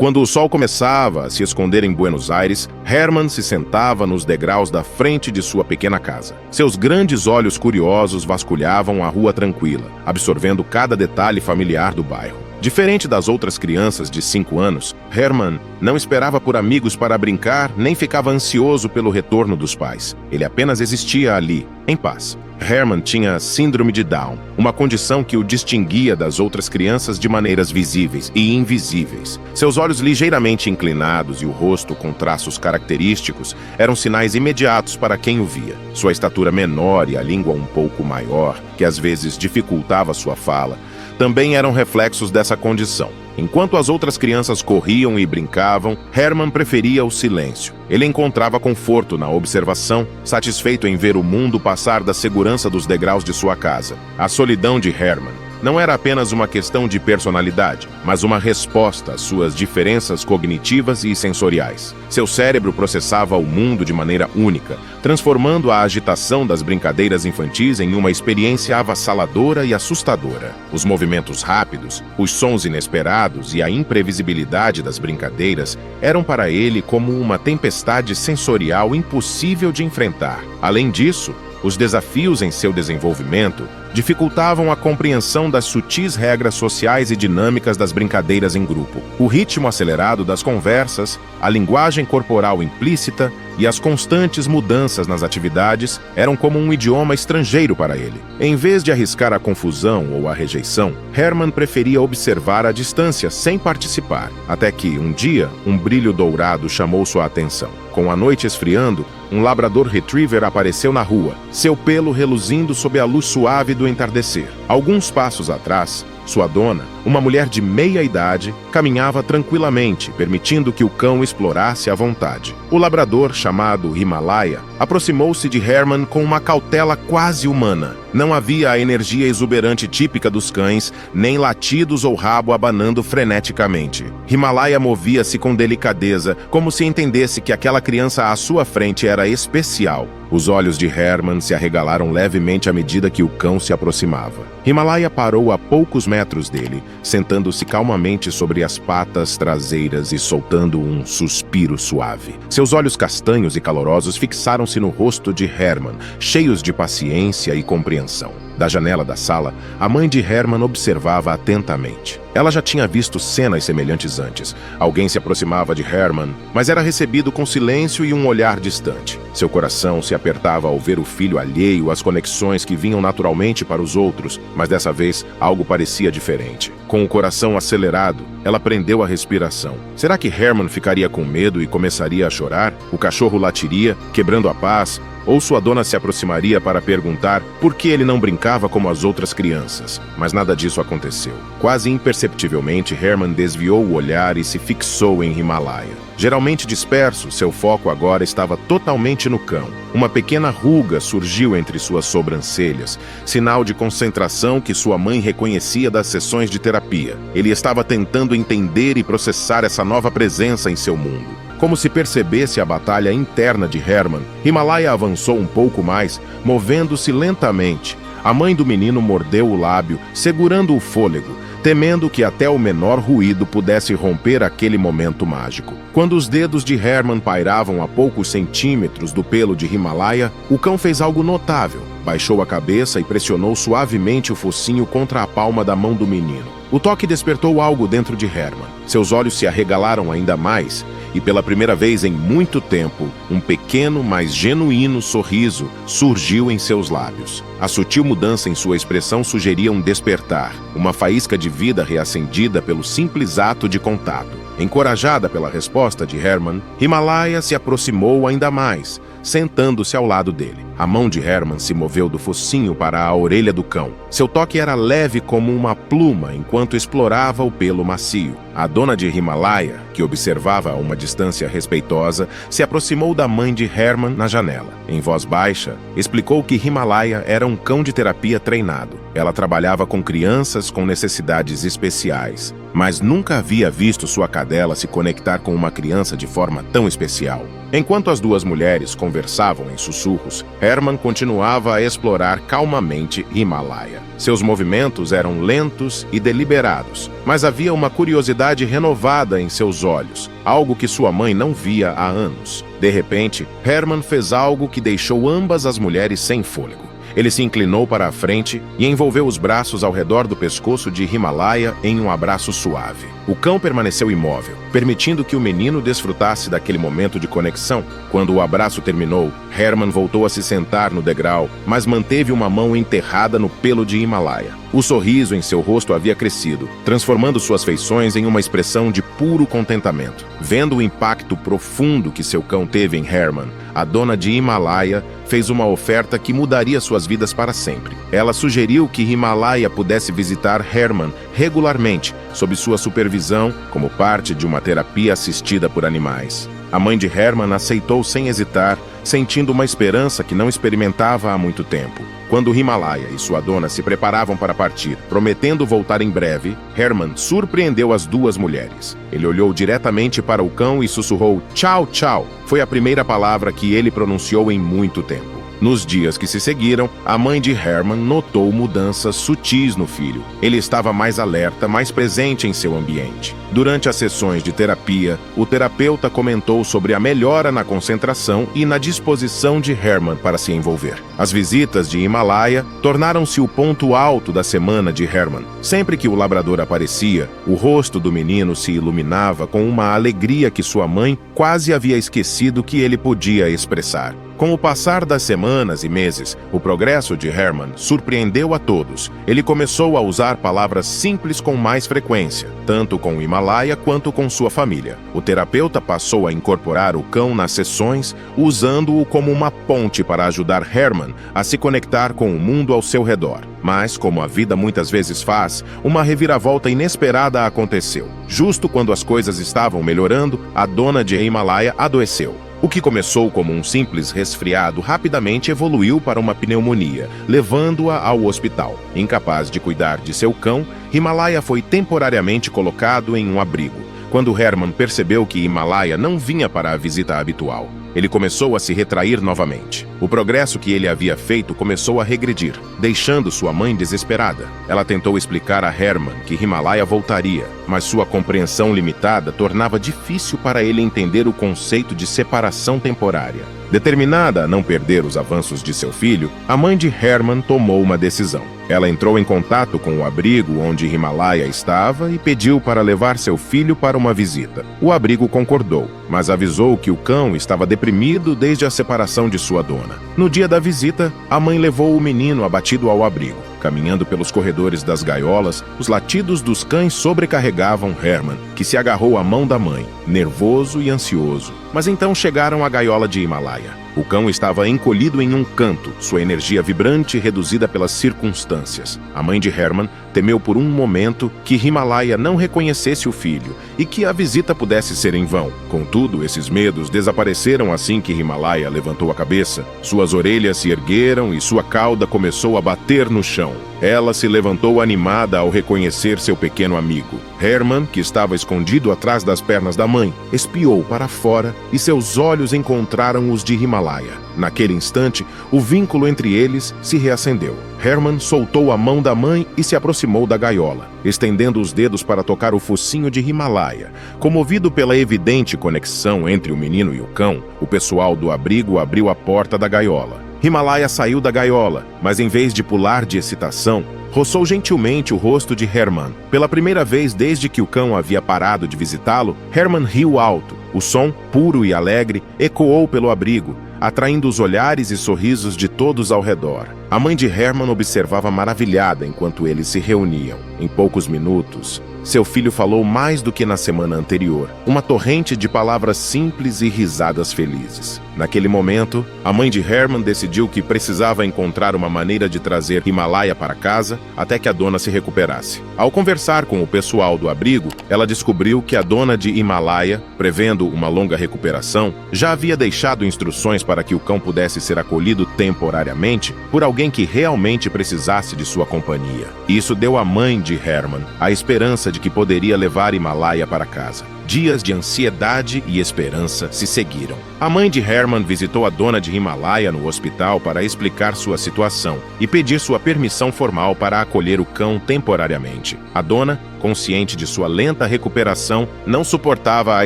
Quando o sol começava a se esconder em Buenos Aires, Herman se sentava nos degraus da frente de sua pequena casa. Seus grandes olhos curiosos vasculhavam a rua tranquila, absorvendo cada detalhe familiar do bairro. Diferente das outras crianças de 5 anos, Herman não esperava por amigos para brincar, nem ficava ansioso pelo retorno dos pais. Ele apenas existia ali, em paz. Herman tinha síndrome de Down, uma condição que o distinguia das outras crianças de maneiras visíveis e invisíveis. Seus olhos ligeiramente inclinados e o rosto com traços característicos eram sinais imediatos para quem o via. Sua estatura menor e a língua um pouco maior, que às vezes dificultava sua fala, também eram reflexos dessa condição. Enquanto as outras crianças corriam e brincavam, Herman preferia o silêncio. Ele encontrava conforto na observação, satisfeito em ver o mundo passar da segurança dos degraus de sua casa. A solidão de Herman não era apenas uma questão de personalidade, mas uma resposta às suas diferenças cognitivas e sensoriais. Seu cérebro processava o mundo de maneira única, transformando a agitação das brincadeiras infantis em uma experiência avassaladora e assustadora. Os movimentos rápidos, os sons inesperados e a imprevisibilidade das brincadeiras eram para ele como uma tempestade sensorial impossível de enfrentar. Além disso, os desafios em seu desenvolvimento dificultavam a compreensão das sutis regras sociais e dinâmicas das brincadeiras em grupo. O ritmo acelerado das conversas, a linguagem corporal implícita e as constantes mudanças nas atividades eram como um idioma estrangeiro para ele. Em vez de arriscar a confusão ou a rejeição, Herman preferia observar à distância sem participar, até que, um dia, um brilho dourado chamou sua atenção. Com a noite esfriando, um labrador retriever apareceu na rua, seu pelo reluzindo sob a luz suave do entardecer. Alguns passos atrás, sua dona, uma mulher de meia idade, caminhava tranquilamente, permitindo que o cão explorasse à vontade. O labrador, chamado Himalaia, aproximou-se de Herman com uma cautela quase humana. Não havia a energia exuberante típica dos cães, nem latidos ou rabo abanando freneticamente. Himalaia movia-se com delicadeza, como se entendesse que aquela criança à sua frente era especial. Os olhos de Herman se arregalaram levemente à medida que o cão se aproximava. Himalaia parou a poucos metros dele, sentando-se calmamente sobre as patas traseiras e soltando um suspiro suave. Seus olhos castanhos e calorosos fixaram-se no rosto de Herman, cheios de paciência e compreensão. Da janela da sala, a mãe de Herman observava atentamente. Ela já tinha visto cenas semelhantes antes. Alguém se aproximava de Herman, mas era recebido com silêncio e um olhar distante. Seu coração se apertava ao ver o filho alheio às conexões que vinham naturalmente para os outros, mas dessa vez algo parecia diferente. Com o coração acelerado, ela prendeu a respiração. Será que Herman ficaria com medo e começaria a chorar? O cachorro latiria, quebrando a paz, ou sua dona se aproximaria para perguntar por que ele não brincava como as outras crianças. Mas nada disso aconteceu. Quase imperceptivelmente, Herman desviou o olhar e se fixou em Himalaia. Geralmente disperso, seu foco agora estava totalmente no cão. Uma pequena ruga surgiu entre suas sobrancelhas, sinal de concentração que sua mãe reconhecia das sessões de terapia. Ele estava tentando entender e processar essa nova presença em seu mundo. Como se percebesse a batalha interna de Herman, Himalaia avançou um pouco mais, movendo-se lentamente. A mãe do menino mordeu o lábio, segurando o fôlego, temendo que até o menor ruído pudesse romper aquele momento mágico. Quando os dedos de Herman pairavam a poucos centímetros do pelo de Himalaia, o cão fez algo notável. Baixou a cabeça e pressionou suavemente o focinho contra a palma da mão do menino. O toque despertou algo dentro de Herman. Seus olhos se arregalaram ainda mais, e pela primeira vez em muito tempo, um pequeno, mas genuíno sorriso surgiu em seus lábios. A sutil mudança em sua expressão sugeria um despertar, uma faísca de vida reacendida pelo simples ato de contato. Encorajada pela resposta de Herman, Himalaia se aproximou ainda mais, sentando-se ao lado dele. A mão de Herman se moveu do focinho para a orelha do cão. Seu toque era leve como uma pluma enquanto explorava o pelo macio. A dona de Himalaia, que observava a uma distância respeitosa, se aproximou da mãe de Herman na janela. Em voz baixa, explicou que Himalaia era um cão de terapia treinado. Ela trabalhava com crianças com necessidades especiais, mas nunca havia visto sua cadela se conectar com uma criança de forma tão especial. Enquanto as duas mulheres conversavam em sussurros, Herman continuava a explorar calmamente Himalaia. Seus movimentos eram lentos e deliberados, mas havia uma curiosidade renovada em seus olhos, algo que sua mãe não via há anos. De repente, Herman fez algo que deixou ambas as mulheres sem fôlego. Ele se inclinou para a frente e envolveu os braços ao redor do pescoço de Himalaia em um abraço suave. O cão permaneceu imóvel, permitindo que o menino desfrutasse daquele momento de conexão. Quando o abraço terminou, Herman voltou a se sentar no degrau, mas manteve uma mão enterrada no pelo de Himalaia. O sorriso em seu rosto havia crescido, transformando suas feições em uma expressão de puro contentamento. Vendo o impacto profundo que seu cão teve em Herman, a dona de Himalaia fez uma oferta que mudaria suas vidas para sempre. Ela sugeriu que Himalaia pudesse visitar Herman regularmente, sob sua supervisão, como parte de uma terapia assistida por animais. A mãe de Herman aceitou sem hesitar, sentindo uma esperança que não experimentava há muito tempo. Quando Himalaia e sua dona se preparavam para partir, prometendo voltar em breve, Herman surpreendeu as duas mulheres. Ele olhou diretamente para o cão e sussurrou "tchau, tchau". Foi a primeira palavra que ele pronunciou em muito tempo. Nos dias que se seguiram, a mãe de Herman notou mudanças sutis no filho. Ele estava mais alerta, mais presente em seu ambiente. Durante as sessões de terapia, o terapeuta comentou sobre a melhora na concentração e na disposição de Herman para se envolver. As visitas de Himalaia tornaram-se o ponto alto da semana de Herman. Sempre que o labrador aparecia, o rosto do menino se iluminava com uma alegria que sua mãe quase havia esquecido que ele podia expressar. Com o passar das semanas e meses, o progresso de Herman surpreendeu a todos. Ele começou a usar palavras simples com mais frequência, tanto com Himalaia quanto com sua família. O terapeuta passou a incorporar o cão nas sessões, usando-o como uma ponte para ajudar Herman a se conectar com o mundo ao seu redor. Mas, como a vida muitas vezes faz, uma reviravolta inesperada aconteceu. Justo quando as coisas estavam melhorando, a dona de Himalaia adoeceu. O que começou como um simples resfriado rapidamente evoluiu para uma pneumonia, levando-a ao hospital. Incapaz de cuidar de seu cão, Himalaia foi temporariamente colocado em um abrigo. Quando Herman percebeu que Himalaia não vinha para a visita habitual, ele começou a se retrair novamente. O progresso que ele havia feito começou a regredir, deixando sua mãe desesperada. Ela tentou explicar a Herman que Himalaia voltaria, mas sua compreensão limitada tornava difícil para ele entender o conceito de separação temporária. Determinada a não perder os avanços de seu filho, a mãe de Herman tomou uma decisão. Ela entrou em contato com o abrigo onde Himalaia estava e pediu para levar seu filho para uma visita. O abrigo concordou, mas avisou que o cão estava deprimido desde a separação de sua dona. No dia da visita, a mãe levou o menino abatido ao abrigo. Caminhando pelos corredores das gaiolas, os latidos dos cães sobrecarregavam Herman, que se agarrou à mão da mãe, nervoso e ansioso. Mas então chegaram à gaiola de Himalaia. O cão estava encolhido em um canto, sua energia vibrante reduzida pelas circunstâncias. A mãe de Herman temeu por um momento que Himalaia não reconhecesse o filho e que a visita pudesse ser em vão. Contudo, esses medos desapareceram assim que Himalaia levantou a cabeça. Suas orelhas se ergueram e sua cauda começou a bater no chão. Ela se levantou animada ao reconhecer seu pequeno amigo. Herman, que estava escondido atrás das pernas da mãe, espiou para fora e seus olhos encontraram os de Himalaia. Naquele instante, o vínculo entre eles se reacendeu. Herman soltou a mão da mãe e se aproximou da gaiola, estendendo os dedos para tocar o focinho de Himalaia. Comovido pela evidente conexão entre o menino e o cão, o pessoal do abrigo abriu a porta da gaiola. Himalaia saiu da gaiola, mas em vez de pular de excitação, roçou gentilmente o rosto de Herman. Pela primeira vez desde que o cão havia parado de visitá-lo, Herman riu alto. O som, puro e alegre, ecoou pelo abrigo, atraindo os olhares e sorrisos de todos ao redor. A mãe de Herman observava maravilhada enquanto eles se reuniam. Em poucos minutos, Seu filho falou mais do que na semana anterior, uma torrente de palavras simples e risadas felizes. Naquele momento, a mãe de Herman decidiu que precisava encontrar uma maneira de trazer Himalaya para casa até que a dona se recuperasse. Ao conversar com o pessoal do abrigo, ela descobriu que a dona de Himalaya, prevendo uma longa recuperação, já havia deixado instruções para que o cão pudesse ser acolhido temporariamente por alguém que realmente precisasse de sua companhia. Isso deu à mãe de Herman a esperança de que poderia levar Himalaya para casa. Dias de ansiedade e esperança se seguiram. A mãe de Herman visitou a dona de Himalaya no hospital para explicar sua situação e pedir sua permissão formal para acolher o cão temporariamente. A dona, consciente de sua lenta recuperação, não suportava a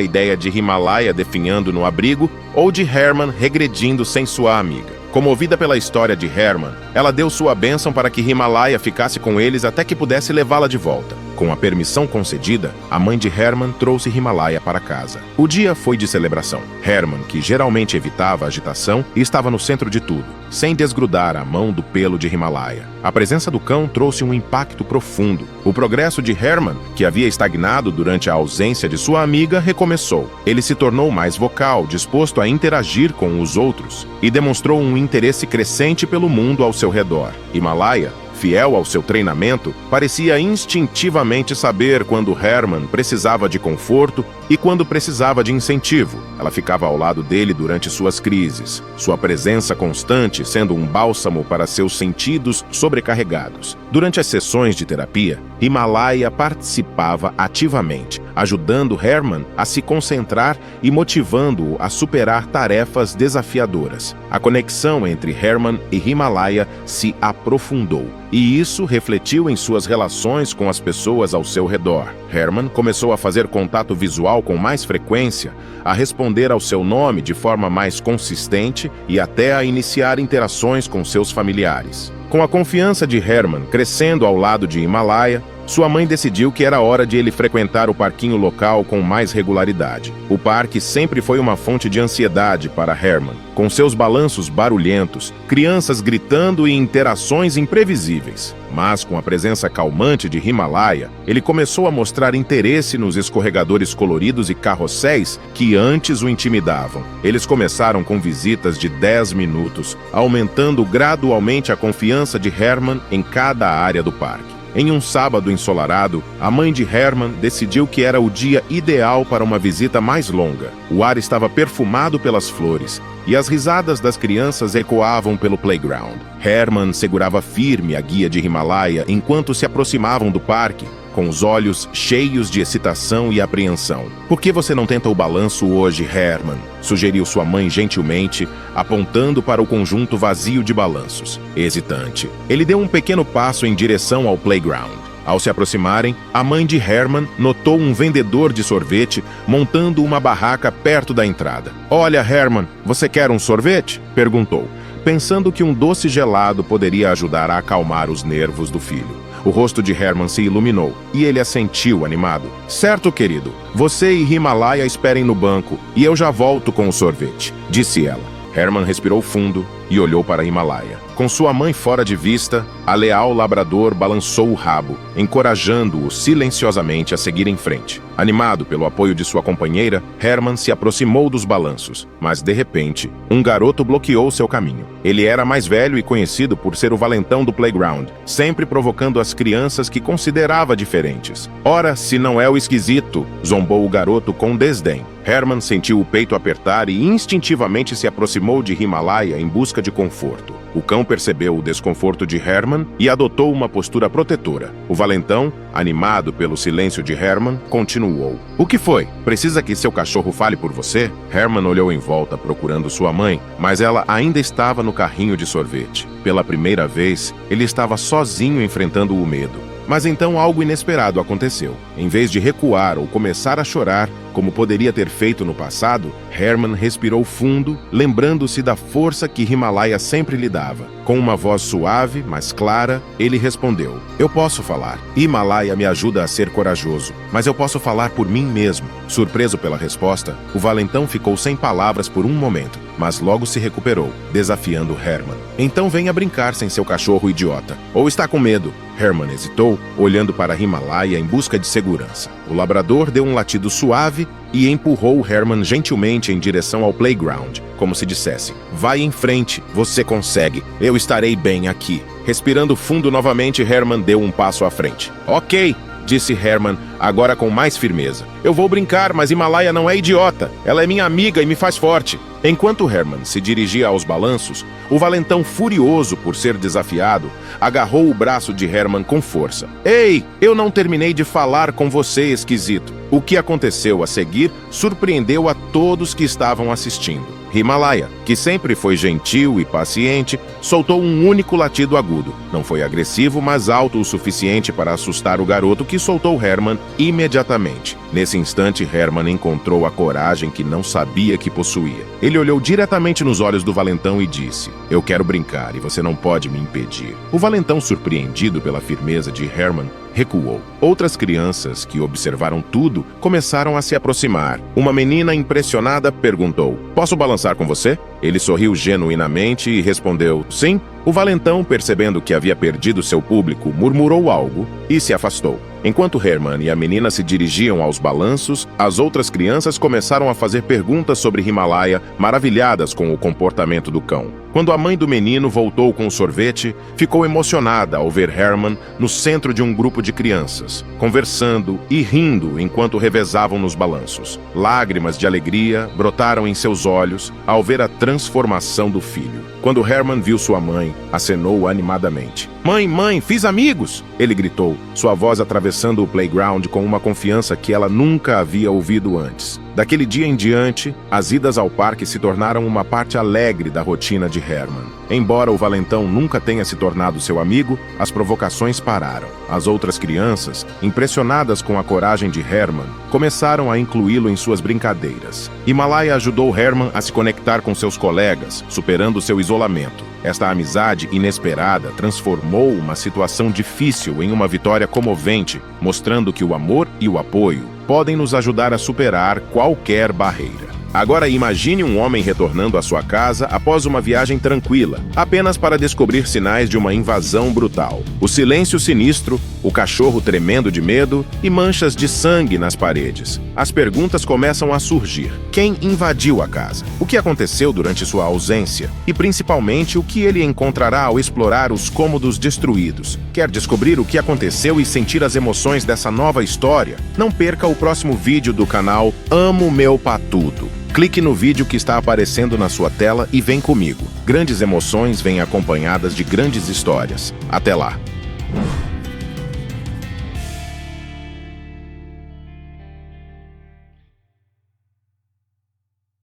ideia de Himalaya definhando no abrigo ou de Herman regredindo sem sua amiga. Comovida pela história de Herman, ela deu sua bênção para que Himalaya ficasse com eles até que pudesse levá-la de volta. Com a permissão concedida, a mãe de Herman trouxe Himalaya para casa. O dia foi de celebração. Herman, que geralmente evitava a agitação, estava no centro de tudo, sem desgrudar a mão do pelo de Himalaya. A presença do cão trouxe um impacto profundo. O progresso de Herman, que havia estagnado durante a ausência de sua amiga, recomeçou. Ele se tornou mais vocal, disposto a interagir com os outros, e demonstrou um interesse crescente pelo mundo ao seu redor. Himalaya, fiel ao seu treinamento, parecia instintivamente saber quando Herman precisava de conforto e quando precisava de incentivo. Ela ficava ao lado dele durante suas crises, sua presença constante sendo um bálsamo para seus sentidos sobrecarregados. Durante as sessões de terapia, Himalaya participava ativamente, ajudando Herman a se concentrar e motivando-o a superar tarefas desafiadoras. A conexão entre Herman e Himalaya se aprofundou, e isso refletiu em suas relações com as pessoas ao seu redor. Herman começou a fazer contato visual com mais frequência, a responder ao seu nome de forma mais consistente e até a iniciar interações com seus familiares. Com a confiança de Herman crescendo ao lado de Himalaya, sua mãe decidiu que era hora de ele frequentar o parquinho local com mais regularidade. O parque sempre foi uma fonte de ansiedade para Herman, com seus balanços barulhentos, crianças gritando e interações imprevisíveis. Mas com a presença calmante de Himalaya, ele começou a mostrar interesse nos escorregadores coloridos e carrosséis que antes o intimidavam. Eles começaram com visitas de 10 minutos, aumentando gradualmente a confiança de Herman em cada área do parque. Em um sábado ensolarado, a mãe de Herman decidiu que era o dia ideal para uma visita mais longa. O ar estava perfumado pelas flores e as risadas das crianças ecoavam pelo playground. Herman segurava firme a guia de Himalaya enquanto se aproximavam do parque, com os olhos cheios de excitação e apreensão. "Por que você não tenta o balanço hoje, Herman?" sugeriu sua mãe gentilmente, apontando para o conjunto vazio de balanços. Hesitante, ele deu um pequeno passo em direção ao playground. Ao se aproximarem, a mãe de Herman notou um vendedor de sorvete montando uma barraca perto da entrada. "Olha, Herman, você quer um sorvete?" perguntou, pensando que um doce gelado poderia ajudar a acalmar os nervos do filho. O rosto de Herman se iluminou e ele assentiu animado. "Certo, querido. Você e Himalaya esperem no banco e eu já volto com o sorvete", disse ela. Herman respirou fundo e olhou para Himalaya. Com sua mãe fora de vista, a leal labrador balançou o rabo, encorajando-o silenciosamente a seguir em frente. Animado pelo apoio de sua companheira, Herman se aproximou dos balanços, mas de repente, um garoto bloqueou seu caminho. Ele era mais velho e conhecido por ser o valentão do playground, sempre provocando as crianças que considerava diferentes. "Ora, se não é o esquisito", zombou o garoto com desdém. Herman sentiu o peito apertar e instintivamente se aproximou de Himalaya em busca de conforto. O cão percebeu o desconforto de Herman e adotou uma postura protetora. O valentão, animado pelo silêncio de Herman, continuou. "O que foi? Precisa que seu cachorro fale por você?" Herman olhou em volta procurando sua mãe, mas ela ainda estava no carrinho de sorvete. Pela primeira vez, ele estava sozinho enfrentando o medo. Mas então algo inesperado aconteceu. Em vez de recuar ou começar a chorar, como poderia ter feito no passado, Herman respirou fundo, lembrando-se da força que Himalaya sempre lhe dava. Com uma voz suave, mas clara, ele respondeu: "Eu posso falar. Himalaya me ajuda a ser corajoso. mas eu posso falar por mim mesmo. Surpreso pela resposta, o valentão ficou sem palavras por um momento, mas logo se recuperou, desafiando Herman. Então venha brincar sem seu cachorro idiota. Ou está com medo? Herman hesitou, olhando para Himalaia em busca de segurança. O labrador deu um latido suave e empurrou Herman gentilmente em direção ao playground, como se dissesse: vai em frente, você consegue, eu estarei bem aqui. Respirando fundo novamente, Herman deu um passo à frente. Ok, disse Herman, agora com mais firmeza. Eu vou brincar, mas Himalaia não é idiota. Ela é minha amiga e me faz forte. Enquanto Herman se dirigia aos balanços, o valentão, furioso por ser desafiado, agarrou o braço de Herman com força. Ei, eu não terminei de falar com você, esquisito. O que aconteceu a seguir surpreendeu a todos que estavam assistindo. Himalaia, que sempre foi gentil e paciente, soltou um único latido agudo. Não foi agressivo, mas alto o suficiente para assustar o garoto, que soltou Herman imediatamente. Nesse instante, Herman encontrou a coragem que não sabia que possuía. Ele olhou diretamente nos olhos do valentão e disse: eu quero brincar e você não pode me impedir. O valentão, surpreendido pela firmeza de Herman, recuou. Outras crianças, que observaram tudo, começaram a se aproximar. Uma menina impressionada perguntou: posso balançar com você? Ele sorriu genuinamente e respondeu: sim. O valentão, percebendo que havia perdido seu público, murmurou algo e se afastou. Enquanto Herman e a menina se dirigiam aos balanços, as outras crianças começaram a fazer perguntas sobre Himalaia, maravilhadas com o comportamento do cão. Quando a mãe do menino voltou com o sorvete, ficou emocionada ao ver Herman no centro de um grupo de crianças, conversando e rindo enquanto revezavam nos balanços. Lágrimas de alegria brotaram em seus olhos ao ver a transformação do filho. Quando Herman viu sua mãe, acenou animadamente. Mãe, fiz amigos! Ele gritou, sua voz atravessando o playground com uma confiança que ela nunca havia ouvido antes. Daquele dia em diante, as idas ao parque se tornaram uma parte alegre da rotina de Herman. Embora o valentão nunca tenha se tornado seu amigo, as provocações pararam. As outras crianças, impressionadas com a coragem de Herman, começaram a incluí-lo em suas brincadeiras. Himalaia ajudou Herman a se conectar com seus colegas, superando seu isolamento. Esta amizade inesperada transformou uma situação difícil em uma vitória comovente, mostrando que o amor e o apoio podem nos ajudar a superar qualquer barreira. Agora imagine um homem retornando à sua casa após uma viagem tranquila, apenas para descobrir sinais de uma invasão brutal. O silêncio sinistro, o cachorro tremendo de medo e manchas de sangue nas paredes. As perguntas começam a surgir. Quem invadiu a casa? O que aconteceu durante sua ausência? E principalmente, o que ele encontrará ao explorar os cômodos destruídos? Quer descobrir o que aconteceu e sentir as emoções dessa nova história? Não perca o próximo vídeo do canal Amo Meu Patudo. Clique no vídeo que está aparecendo na sua tela e vem comigo. Grandes emoções vêm acompanhadas de grandes histórias. Até lá!